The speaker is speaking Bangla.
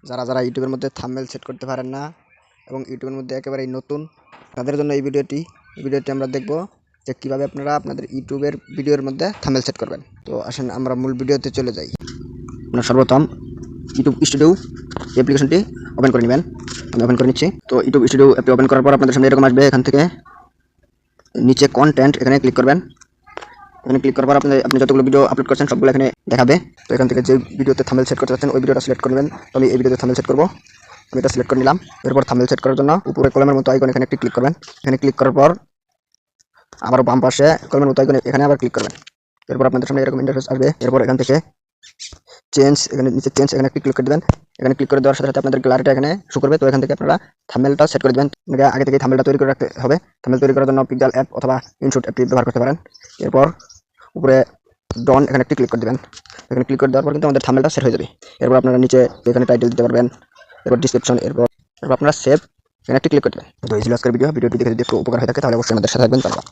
যারা যারা ইউটিউবের মধ্যে থাম্বনেল সেট করতে পারেন না এবং ইউটিউবের মধ্যে একেবারেই নতুন, তাদের জন্য এই ভিডিওটি আমরা দেখব যে কীভাবে আপনারা আপনাদের ইউটিউবের ভিডিওর মধ্যে থাম্বনেল সেট করবেন। তো আসেন আমরা মূল ভিডিওতে চলে যাই। আপনারা সর্বপ্রথম ইউটিউব স্টুডিও অ্যাপ্লিকেশনটি ওপেন করে নেবেন। আমি ওপেন করে নিচ্ছি। তো ইউটিউব স্টুডিও অ্যাপটি ওপেন করার পর আপনাদের সামনে এরকম আসবে। এখান থেকে নিচে কন্টেন্ট এখানে ক্লিক করবেন। এখানে ক্লিক করার পর আপনি যতগুলো ভিডিও আপলোড করছেন সবগুলো এখানে দেখাবে। তো এখান থেকে যে ভিডিওতে থাম্বনেল সেট করতে চাচ্ছেন ওই ভিডিওটা সিলেক্ট করবেন। তো আমি এই ভিডিওতে থাম্বনেল সেট করব, আমি এটা সিলেক্ট করে নিলাম। এরপর থাম্বনেল সেট করার জন্য উপরে কলমের মতো আইকন এখানে একটি ক্লিক করবেন। এখানে ক্লিক করার পর আবার বাম পাশে কলমের মতো আইকন এখানে আবার ক্লিক করবেন। এরপর আপনাদের সামনে এরকম ইন্টারফেস আসবে। এরপর এখান থেকে চেঞ্জ এখানে নিচে চেঞ্জ এখানে একটি ক্লিক করে দেবেন। এখানে ক্লিক করে দেওয়ার সাথে সাথে আপনাদের গ্যালারিটা এখানে শো করবে। তো এখান থেকে আপনারা থাম্বনেলটা সেট করে দেবেন। আপনাকে আগে থেকে থাম্বনেলটা তৈরি করে রাখতে হবে। থাম্বনেল তৈরি করার জন্য পিক্সেল অ্যাপ অথবা ইনশুট অ্যাপটি ব্যবহার করতে পারেন। এরপর উপরে ডন এখানে একটি ক্লিক করে দেবেন। এখানে ক্লিক করে দেওয়ার পর কিন্তু আমাদের থাম্বনেলটা সেট হয়ে যাবে। এরপর আপনারা নিচে এখানে টাইটেল দিতে পারবেন, এরপর ডিসক্রিপশন, এরপর আপনারা সেভ এখানে একটি ক্লিক করে দেবেন। তো এই ছিল আজকের ভিডিওটি দেখে যদি একটু উপকার হয়ে থাকে তাহলে অবশ্যই আমাদের সাথে থাকবেন। ধন্যবাদ।